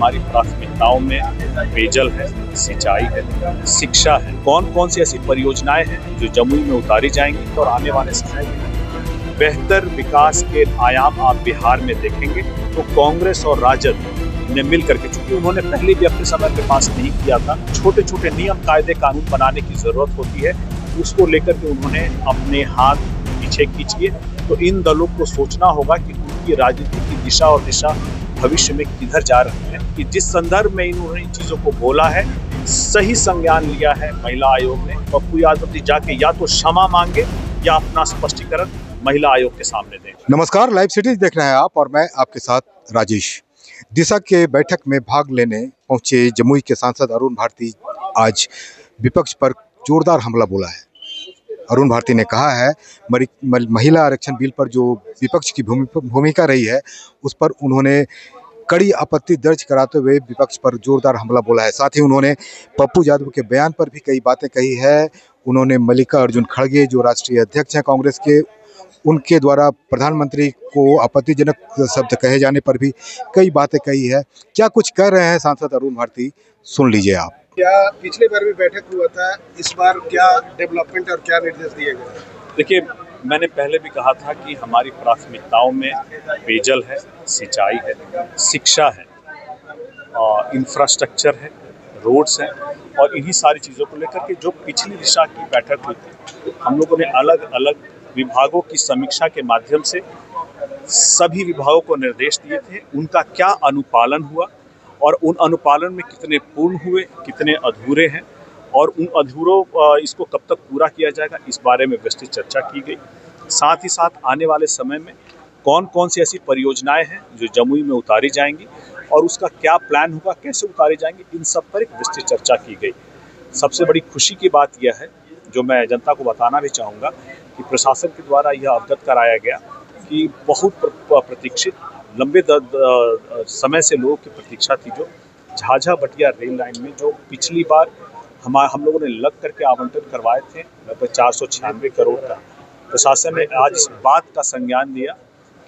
हमारी प्राथमिकताओं में पेयजल है, सिंचाई है, शिक्षा है। कौन कौन सी ऐसी परियोजनाएं हैं जो जमुई में उतारी जाएंगी और आने वाले समय में बेहतर विकास के आयाम आप बिहार में देखेंगे। तो कांग्रेस और राजद ने मिल करके, चूंकि उन्होंने पहले भी अपने समय पे पास नहीं किया था, छोटे छोटे नियम कायदे कानून बनाने की जरूरत होती है, उसको लेकर के उन्होंने अपने हाथ पीछे खींच लिए। तो इन दलों को सोचना होगा कि उनकी राजनीति की दिशा और दिशा भविष्य में किधर जा रही है, कि जिस संदर्भ में इन्होंने इन चीजों को बोला है, सही संज्ञान लिया है महिला आयोग ने। पप्पू यादव जी जाके या तो क्षमा मांगे या अपना स्पष्टीकरण महिला आयोग के सामने दें। नमस्कार, लाइव सिटीज देख रहे हैं आप और मैं आपके साथ राजेश। दिशा के बैठक में भाग लेने पहुंचे जमुई के सांसद अरुण भारती आज विपक्ष पर जोरदार हमला बोला है। अरुण भारती ने कहा है महिला आरक्षण बिल पर जो विपक्ष की भूमिका रही है उस पर उन्होंने कड़ी आपत्ति दर्ज कराते हुए विपक्ष पर जोरदार हमला बोला है। साथ ही उन्होंने पप्पू यादव के बयान पर भी कई बातें कही है। उन्होंने मल्लिकार्जुन खड़गे जो राष्ट्रीय अध्यक्ष हैं कांग्रेस के, उनके द्वारा प्रधानमंत्री को आपत्तिजनक शब्द कहे जाने पर भी कई बातें कही है। क्या कुछ कह रहे हैं सांसद अरुण भारती, सुन लीजिए आप। क्या पिछले बार भी बैठक हुआ था, इस बार क्या डेवलपमेंट और क्या निर्देश दिए गए? देखिए, मैंने पहले भी कहा था कि हमारी प्राथमिकताओं में पेयजल है, सिंचाई है, शिक्षा है, इंफ्रास्ट्रक्चर है, रोड्स हैं, और इन्हीं सारी चीज़ों को लेकर के जो पिछली दिशा की बैठक हुई थी, हम लोगों ने अलग अलग विभागों की समीक्षा के माध्यम से सभी विभागों को निर्देश दिए थे। उनका क्या अनुपालन हुआ और उन अनुपालन में कितने पूर्ण हुए, कितने अधूरे हैं, और उन अधूरों इसको कब तक पूरा किया जाएगा, इस बारे में विस्तृत चर्चा की गई। साथ ही साथ आने वाले समय में कौन कौन सी ऐसी परियोजनाएं हैं जो जमुई में उतारी जाएंगी और उसका क्या प्लान होगा, कैसे उतारी जाएंगी, इन सब पर एक विस्तृत चर्चा की गई। सबसे बड़ी खुशी की बात यह है, जो मैं जनता को बताना भी चाहूँगा, कि प्रशासन के द्वारा यह अवगत कराया गया कि बहुत प्रतीक्षित लंबे समय से लोगों की प्रतीक्षा थी, जो झाझा बटिया रेल लाइन में जो पिछली बार हम लोगों ने लग करके आवंटन करवाए थे लगभग 496 करोड़ का, प्रशासन ने आज इस बात का संज्ञान लिया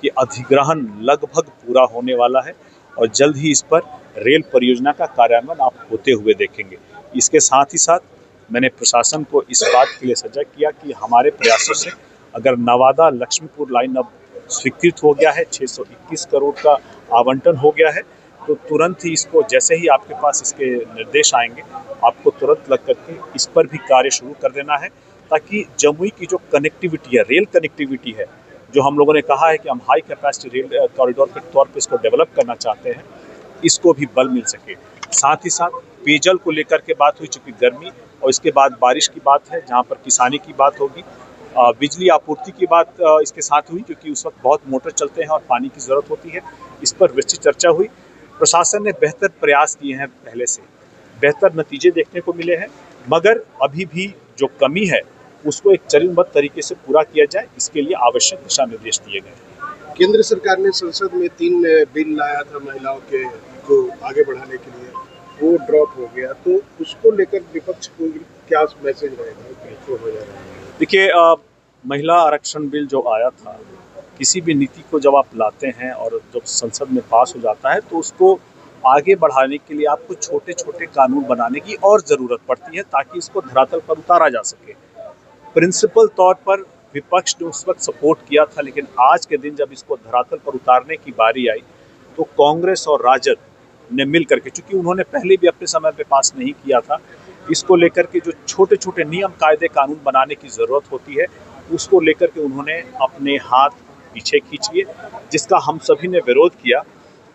कि अधिग्रहण लगभग पूरा होने वाला है और जल्द ही इस पर रेल परियोजना का कार्यान्वयन आप होते हुए देखेंगे। इसके साथ ही साथ मैंने प्रशासन को इस बात के लिए सजग किया कि हमारे प्रयासों से अगर नवादा लक्ष्मीपुर लाइन अब स्वीकृत हो गया है, 621 करोड़ का आवंटन हो गया है, तो तुरंत ही इसको, जैसे ही आपके पास इसके निर्देश आएंगे, आपको तुरंत लग करके इस पर भी कार्य शुरू कर देना है, ताकि जमुई की जो कनेक्टिविटी है, रेल कनेक्टिविटी है, जो हम लोगों ने कहा है कि हम हाई कैपेसिटी रेल कॉरिडोर के तौर पर इसको डेवलप करना चाहते हैं, इसको भी बल मिल सके। साथ ही साथ पेयजल को लेकर के बात हुई, चूँकि गर्मी और इसके बाद बारिश की बात है, जहाँ पर किसानी की बात होगी, बिजली आपूर्ति की बात इसके साथ हुई, क्योंकि उस वक्त बहुत मोटर चलते हैं और पानी की ज़रूरत होती है। इस पर विस्तृत चर्चा हुई। प्रशासन ने बेहतर प्रयास किए हैं, पहले से बेहतर नतीजे देखने को मिले हैं, मगर अभी भी जो कमी है उसको एक चरणबद्ध तरीके से पूरा किया जाए, इसके लिए आवश्यक दिशा निर्देश दिए गए। केंद्र सरकार ने संसद में 3 बिल लाया था महिलाओं के को आगे बढ़ाने के लिए, वो ड्रॉप हो गया, तो उसको लेकर विपक्ष को क्या मैसेज रहेगा? देखिए, महिला आरक्षण बिल जो आया था, किसी भी नीति को जब आप लाते हैं और जब संसद में पास हो जाता है, तो उसको आगे बढ़ाने के लिए आपको छोटे छोटे कानून बनाने की और ज़रूरत पड़ती है, ताकि इसको धरातल पर उतारा जा सके। प्रिंसिपल तौर पर विपक्ष ने उस वक्त सपोर्ट किया था, लेकिन आज के दिन जब इसको धरातल पर उतारने की बारी आई, तो कांग्रेस और राजद ने मिल करके, चूँकि उन्होंने पहले भी अपने समय पे पास नहीं किया था, इसको लेकर के जो छोटे छोटे नियम कायदे कानून बनाने की ज़रूरत होती है, उसको लेकर के उन्होंने अपने हाथ पीछे खींच लिए, जिसका हम सभी ने विरोध किया,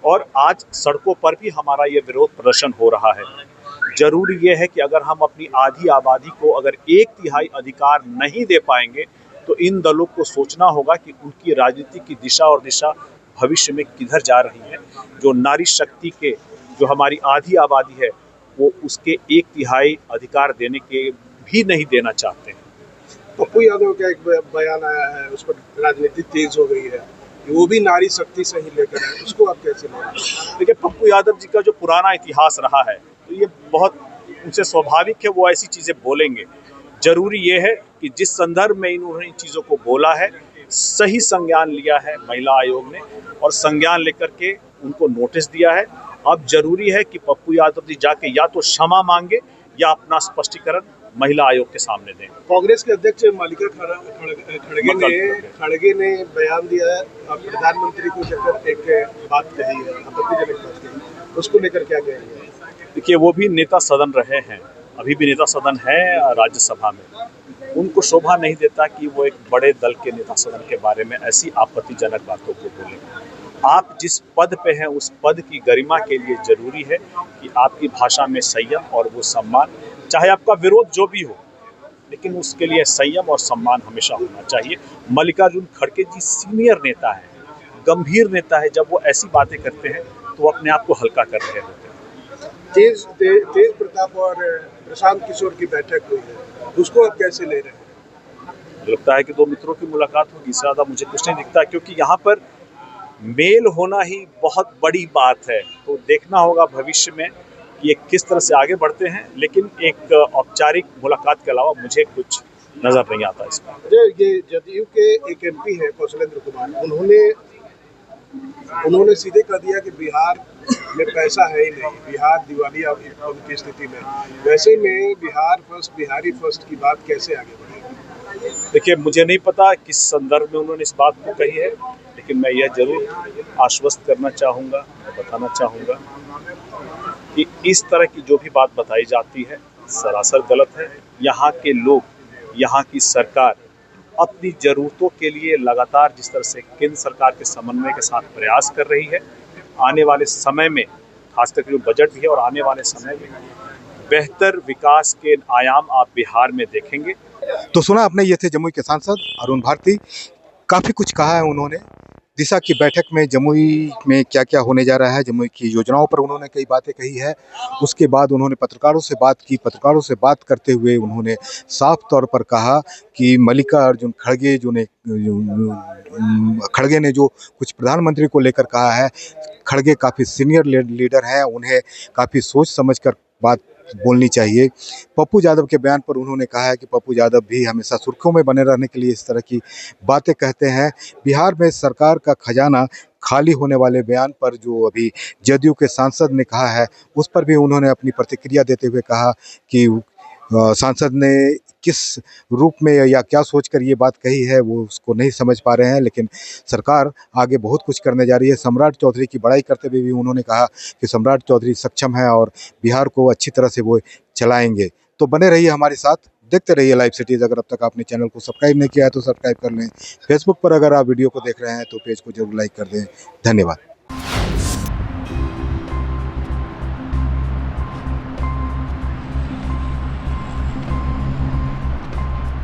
और आज सड़कों पर भी हमारा ये विरोध प्रदर्शन हो रहा है। जरूरी ये है कि अगर हम अपनी आधी आबादी को अगर 1/3 अधिकार नहीं दे पाएंगे, तो इन दलों को सोचना होगा कि उनकी राजनीति की दिशा और दिशा भविष्य में किधर जा रही है। जो नारी शक्ति के, जो हमारी आधी आबादी है, वो उसके 1/3 अधिकार देने के भी नहीं देना चाहते हैं। पप्पू यादव का एक बयान आया है, उस पर राजनीति तेज हो गई है, वो भी नारी शक्ति से ही लेकर है, उसको आप कैसे लेंगे? देखिए, पप्पू यादव जी का जो पुराना इतिहास रहा है, तो ये बहुत उनसे स्वाभाविक है, वो ऐसी चीज़ें बोलेंगे। जरूरी ये है कि जिस संदर्भ में इन्होंने इन चीज़ों को बोला है, सही संज्ञान लिया है महिला आयोग ने, और संज्ञान लेकर के उनको नोटिस दिया है। अब जरूरी है कि पप्पू यादव जी जाके या तो क्षमा मांगे या अपना स्पष्टीकरण महिला आयोग के सामने दें। कांग्रेस के अध्यक्ष मल्लिका खड़गे ने बयान दिया है, प्रधानमंत्री को लेकर एक बात कही है, आपत्तिजनक बात कही, उसको लेकर क्या कहेंगे? देखिए, वो भी नेता सदन रहे हैं, अभी भी नेता सदन है राज्यसभा में। उनको शोभा नहीं देता कि वो एक बड़े दल के नेता सदन के बारे में ऐसी आपत्तिजनक बातों को बोले। आप जिस पद पे हैं उस पद की गरिमा के लिए जरूरी है कि आपकी भाषा में संयम और वो सम्मान, चाहे आपका विरोध जो भी हो, लेकिन उसके लिए संयम और सम्मान हमेशा होना चाहिए। मल्लिकार्जुन खड़गे जी सीनियर नेता है, गंभीर नेता है, जब वो ऐसी बातें करते हैं तो वो अपने आप को हल्का कर रहे होते हैं। तेज प्रताप और प्रशांत किशोर की बैठक हुई है, उसको आप कैसे ले रहे हैं? लगता है कि दो मित्रों की मुलाकात होगी, इससे ज़्यादा मुझे कुछ नहीं दिखता, क्योंकि यहाँ पर मेल होना ही बहुत बड़ी बात है। तो देखना होगा भविष्य में कि ये किस तरह से आगे बढ़ते हैं, लेकिन एक औपचारिक मुलाकात के अलावा मुझे कुछ नज़र नहीं आता इस पर। ये जदयू के एक एमपी है कौशलेंद्र कुमार, उन्होंने सीधे कह दिया कि बिहार में पैसा है ही नहीं, बिहार दिवालिया की स्थिति में, वैसे में बिहार फर्स्ट, बिहारी फर्स्ट की बात कैसे आगे बढ़ेगी? देखिए, मुझे नहीं पता किस संदर्भ में उन्होंने इस बात को कही है, लेकिन मैं यह जरूर आश्वस्त करना चाहूँगा, बताना चाहूँगा कि इस तरह की जो भी बात बताई जाती है सरासर गलत है। यहाँ के लोग, यहाँ की सरकार अपनी ज़रूरतों के लिए लगातार जिस तरह से केंद्र सरकार के समन्वय के साथ प्रयास कर रही है, आने वाले समय में खासकर जो बजट भी है और आने वाले समय में बेहतर विकास के आयाम आप बिहार में देखेंगे। तो सुना आपने, ये थे जमुई के सांसद अरुण भारती। काफ़ी कुछ कहा है उन्होंने। दिशा की बैठक में जमुई में क्या क्या होने जा रहा है, जमुई की योजनाओं पर उन्होंने कई बातें कही है। उसके बाद उन्होंने पत्रकारों से बात की। पत्रकारों से बात करते हुए उन्होंने साफ तौर पर कहा कि मल्लिकार्जुन खड़गे ने जो कुछ प्रधानमंत्री को लेकर कहा है, खड़गे काफ़ी सीनियर लीडर हैं, उन्हें काफ़ी सोच समझकर बात बोलनी चाहिए। पप्पू यादव के बयान पर उन्होंने कहा है कि पप्पू यादव भी हमेशा सुर्खियों में बने रहने के लिए इस तरह की बातें कहते हैं। बिहार में सरकार का खजाना खाली होने वाले बयान पर जो अभी जदयू के सांसद ने कहा है, उस पर भी उन्होंने अपनी प्रतिक्रिया देते हुए कहा कि सांसद ने किस रूप में या क्या सोचकर ये बात कही है वो उसको नहीं समझ पा रहे हैं, लेकिन सरकार आगे बहुत कुछ करने जा रही है। सम्राट चौधरी की बड़ाई करते हुए भी उन्होंने कहा कि सम्राट चौधरी सक्षम है और बिहार को अच्छी तरह से वो चलाएंगे। तो बने रहिए हमारे साथ, देखते रहिए लाइव सिटीज़। अगर अब तक आपने चैनल को सब्सक्राइब नहीं किया है तो सब्सक्राइब कर लें। फेसबुक पर अगर आप वीडियो को देख रहे हैं तो पेज को जरूर लाइक कर दें। धन्यवाद।